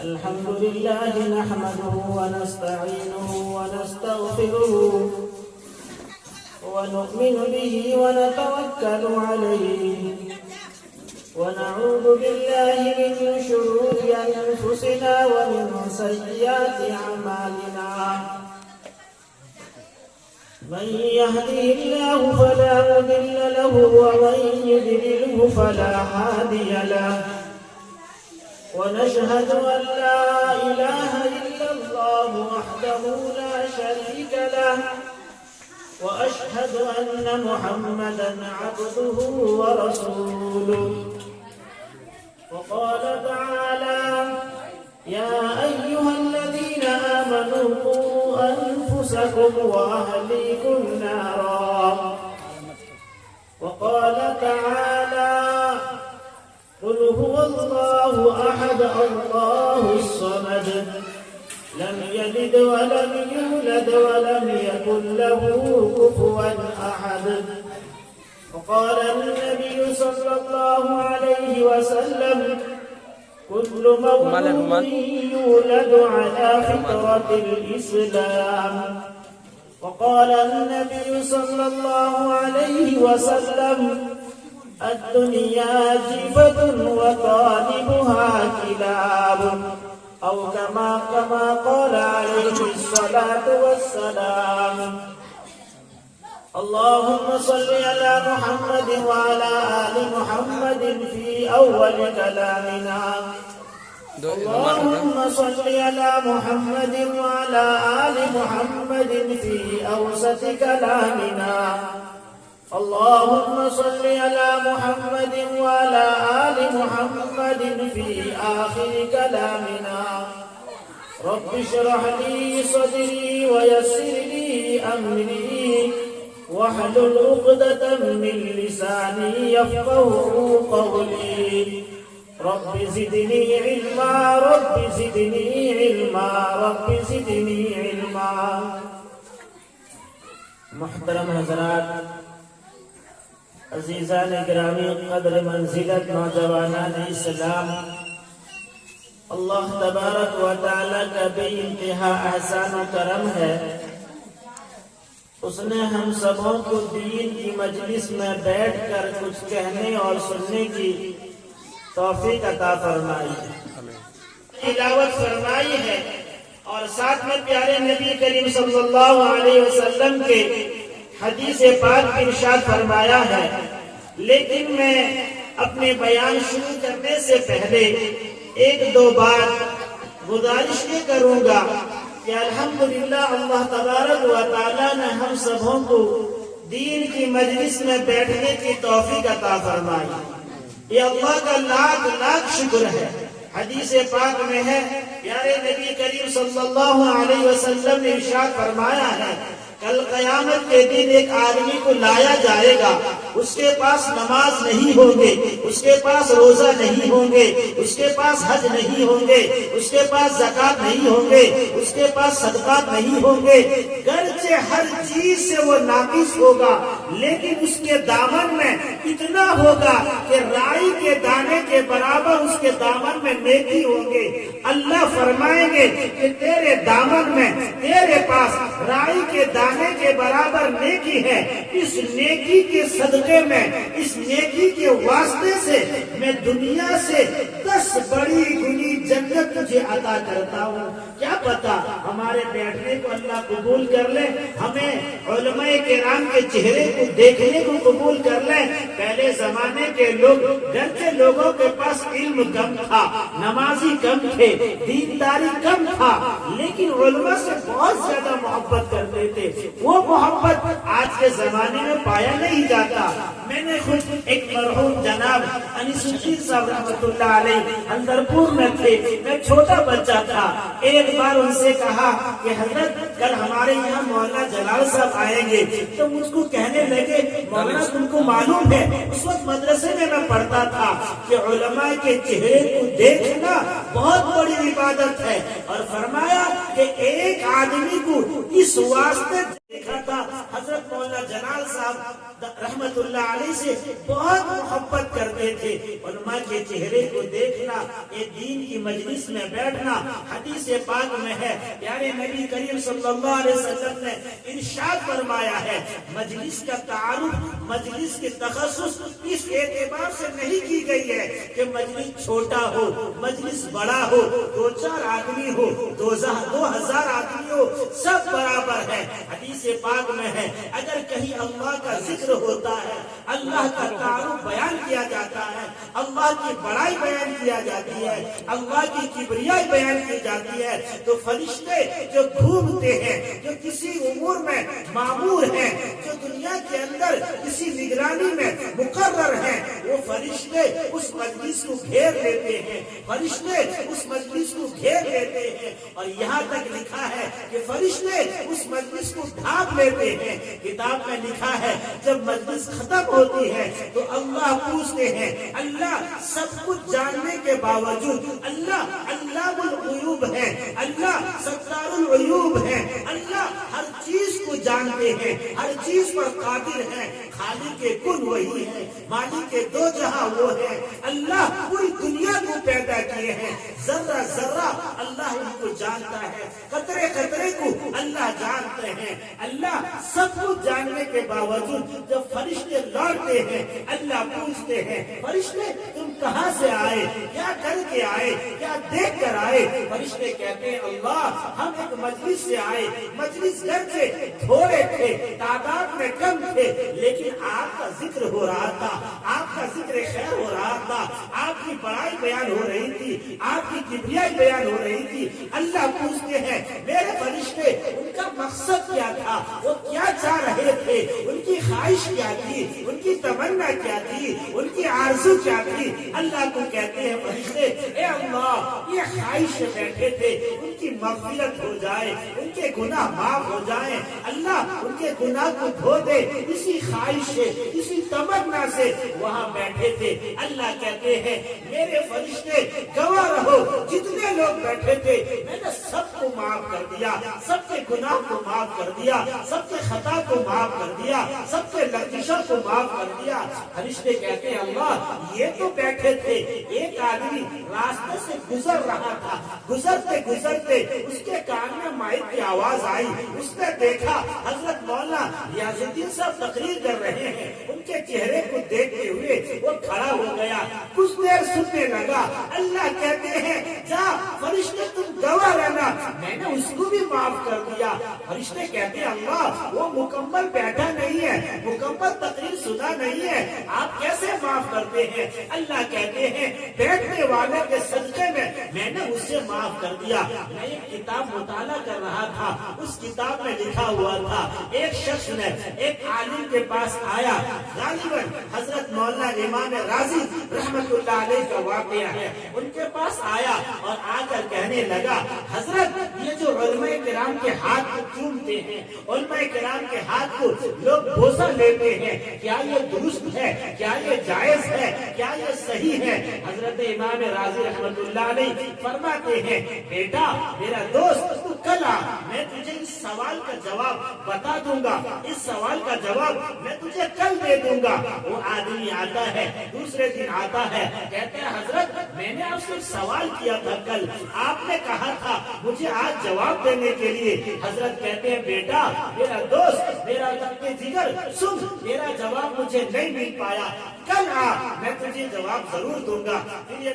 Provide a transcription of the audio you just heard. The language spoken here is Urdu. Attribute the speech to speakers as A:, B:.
A: الحمد لله نحمده ونستعينه ونستغفره ونؤمن به ونتوكل عليه ونعوذ بالله من شرور أنفسنا ومن سيئات أعمالنا من يهده الله فلا مضل له ومن يضلله فلا هادي له ونشهد أن لا إله إلا الله وحده لا شريك له وأشهد أن محمدا عبده ورسوله وقال تعالى يا أيها الذين آمنوا قوا أنفسكم وأهليكم نارا وقال تعالى قل هو الله أحد الله الصمد لم يلد ولم يولد ولم يكن له كفوا أحد وقال النبي صلى الله عليه وسلم كل مولود يولد على فطرة الإسلام وقال النبي صلى الله عليه وسلم الدنيا جيفة وطالبها كلاب أو كما قال عليه الصلاة والسلام اللهم صل على محمد وعلى آل محمد في أول كلامنا اللهم صل على محمد وعلى آل محمد في أوسط كلامنا اللهم صل على محمد وعلى آل محمد في آخر كلامنا رب اشرح لي صدري ويسر لي أمري واحلل عقدة من لساني يفقهوا قولي رب زدني علما رب زدني علما رب زدني علما محترم حضرات عزیزان گرامی قدر منزلت نوجوانان اسلام اللہ تبارک و تعالی کا بے انتہا احسان و کرم ہے اس نے ہم سبوں کو دین کی مجلس میں بیٹھ کر کچھ کہنے اور سننے کی توفیق عطا فرمائی ہے تلاوت فرمائی ہے اور ساتھ میں پیارے نبی کریم صلی اللہ علیہ وسلم کے حدیث پاک ارشاد فرمایا ہے لیکن میں اپنے بیان شروع کرنے سے پہلے ایک دو بات گزارش یہ کروں گا کہ الحمدللہ اللہ تبارک و تعالی نے ہم سبوں کو دین کی مجلس میں بیٹھنے کی توفیق عطا فرمائی یہ اللہ کا لاکھ لاکھ شکر ہے حدیث پاک میں ہے پیارے نبی کریم صلی اللہ علیہ وسلم نے ارشاد فرمایا ہے کل قیامت کے دن ایک آدمی کو لایا جائے گا اس کے پاس نماز نہیں ہوں گے اس کے پاس روزہ نہیں ہوں گے اس کے پاس حج نہیں ہوں گے اس کے پاس زکوٰۃ نہیں ہوں گے اس کے پاس صدقات نہیں ہوں گے گرچہ ہر چیز سے وہ ناقص ہوگا لیکن اس کے دامن میں اتنا ہوگا کہ رائی کے دانے کے برابر اس کے دامن میں نیکی ہوں گے اللہ فرمائیں گے کہ تیرے دامن میں تیرے پاس رائی کے دانے کے برابر نیکی ہے اس نیکی کے صدقے میں اس نیکی کے واسطے سے میں دنیا سے 10 بڑی گنی جنت تجھے عطا کرتا ہوں کیا پتا ہمارے بیٹھنے کو اللہ قبول کر لے ہمیں علماء کرام کے چہرے کو دیکھنے کو قبول کر لے پہلے زمانے کے لوگ گرچہ لوگوں کے پاس علم کم تھا نمازی کم تھے دینداری کم تھا لیکن علماء سے بہت زیادہ محبت کرتے تھے وہ محبت آج کے زمانے میں پایا نہیں جاتا میں نے خود ایک مرحوم جناب انیس الدین صاحب رحمۃ اللہ علیہ اندرپور میں تھے میں چھوٹا بچہ تھا ایک بار ان سے کہا کہ حضرت کل ہمارے یہاں مولانا جلال صاحب آئیں گے تو مجھ کو کہنے لگے مولانا تم کو معلوم ہے اس وقت مدرسے میں پڑھتا تھا کہ علماء کے چہرے کو دیکھنا بہت بڑی عبادت ہے اور فرمایا کہ ایک آدمی کو اس واسطے دیکھا تھا حضرت مولانا مولانا جلال صاحب رحمت اللہ علیہ سے بہت محبت کرتے تھے. علماء کے چہرے کو دیکھنا، ایک دین کی مجلس میں بیٹھنا. حدیث پاک میں ہے پیارے نبی کریم صلی اللہ علیہ وسلم نے ارشاد فرمایا ہے مجلس کا تعارف، مجلس کے تخصص اس اعتبار سے نہیں کی گئی ہے کہ مجلس چھوٹا ہو، مجلس بڑا ہو، 2-4 آدمی ہو، 2000 آدمی ہو، سب برابر ہے. حدیث پاک میں ہے اگر کہیں اللہ کا ذکر ہوتا ہے، اللہ کا تعارف بیان کیا جاتا ہے، اللہ کی بڑائی بیان کیا جاتی ہے، اللہ کی کبریائی بیان کی جاتی ہے، تو فرشتے جو گھومتے ہیں، جو کسی امور میں مامور ہیں، جو دنیا کے اندر کسی نگرانی میں مقرر ہیں، وہ فرشتے اس مجلس کو گھیر لیتے ہیں، فرشتے اس مجلس کو گھیر لیتے ہیں. اور یہاں تک لکھا ہے کہ فرشتے اس مجلس کو ڈھانپ لیتے ہیں. کتاب میں لکھا ہے جب مجلس ختم ہوتی ہے تو اللہ پوچھتے ہیں، اللہ سب کچھ جاننے کے باوجود اللہ علام الغیوب ہے، اللہ ستار العیوب ہے، اللہ ہر چیز کو جانتے ہیں، ہر چیز پر قادر ہے، خالق کن وہی ہے، مالک دو جہاں وہ ہے. اللہ پوری دنیا کو پیدا کیے ہیں، ذرہ ذرہ اللہ ان کو جانتا ہے، قطرے قطرے کو اللہ جانتے ہیں. اللہ سب کچھ جاننے کے باوجود جب فرشتے لوٹتے ہیں اللہ پوچھتے ہیں فرشتے تم کہاں سے آئے، کیا کر کے آئے، کیا دیکھ کر آئے؟ فرشتے کہتے ہیں اللہ ہم ایک مجلس سے آئے، مجلس گھر سے تھوڑے تھے، تعداد میں کم تھے، لیکن آپ کا ذکر ہو رہا تھا، آپ کا ذکر خیر ہو رہا تھا، آپ کی بڑائی بیان ہو رہی تھی، آپ کی کبریائی بیان ہو رہی تھی. اللہ پوچھتے ہیں میرے فرشتے ان کا مقصد کیا تھا، وہ کیا چاہ رہے تھے، ان کی خواہش کیا تھی، ان کی تمنا کیا تھی، ان کی آرزو کیا تھی؟ اللہ کو کہتے ہیں فرشتے اے اللہ یہ خواہش سے بیٹھے تھے ان کی مغفرت ہو جائے، ان کے گناہ معاف ہو جائیں، اللہ ان کے گناہ کو دھو دے. اسی خواہش سے، اسی تمنا سے وہاں بیٹھے تھے. اللہ کہتے ہیں میرے فرشتے گواہ رہو جتنے لوگ بیٹھے تھے میں نے سب کو معاف کر دیا، سب کے گناہ کو معاف کر دیا، سب کے خطا کو معاف کر دیا، سب کے لغزشوں کو معاف کر دیا. فرشتے کہتے ہیں اللہ یہ تو بیٹھے تھے، ایک آدمی راستے سے گزر رہا تھا، گزرتے گزرتے اس کے کان میں مائک کی آواز آئی، اس نے دیکھا حضرت مولانا ریاض الدین صاحب تقریر کر رہے ہیں، ان کے چہرے کو دیکھتے ہوئے وہ کھڑا ہو گیا، کچھ دیر سننے لگا. اللہ کہتے ہیں جا فرشتے تم گواہ رہنا، میں نے اس کو بھی معاف کر دیا. فرشتے کہتے ہیں اللہ وہ مکمل بیٹھا نہیں ہے، مکمل تقریر سنا نہیں ہے، آپ کیسے معاف کرتے ہیں؟ اللہ کہتے ہیں بیٹھنے والے کے صدقے میں نے اسے معاف کر دیا. میں ایک کتاب مطالعہ کر رہا تھا، اس کتاب میں لکھا ہوا تھا ایک شخص نے ایک عالم کے پاس آیا، غالباً حضرت مولانا امام راضی رحمت اللہ علیہ کا واقعہ ہے. ان کے پاس آیا اور آ کر کہنے لگا حضرت یہ جو علماء کرام کے ہاتھ کو چومتے ہیں، علماء کرام کے ہاتھ کو لوگ بوسہ لیتے ہیں، کیا یہ درست ہے، کیا یہ جائز ہے، کیا یہ صحیح ہے؟ حضرت امام راضی رحمت اللہ علیہ فرماتے ہیں بیٹا میرا دوست تو کل آ، میں تجھے اس سوال کا جواب بتا دوں گا، اس سوال کا جواب میں تجھے کل دے دوں گا. وہ آدمی آتا ہے، دوسرے دن آتا ہے، کہتے ہیں حضرت میں نے آپ سے سوال کیا تھا کل، آپ نے کہا تھا مجھے آج جواب دینے کے لیے. حضرت کہتے ہیں بیٹا میرا دوست، میرا لب جگر سن، میرا جواب مجھے نہیں مل پایا، کل آ میں تجھے جواب ضرور دوں گا. پھر یہ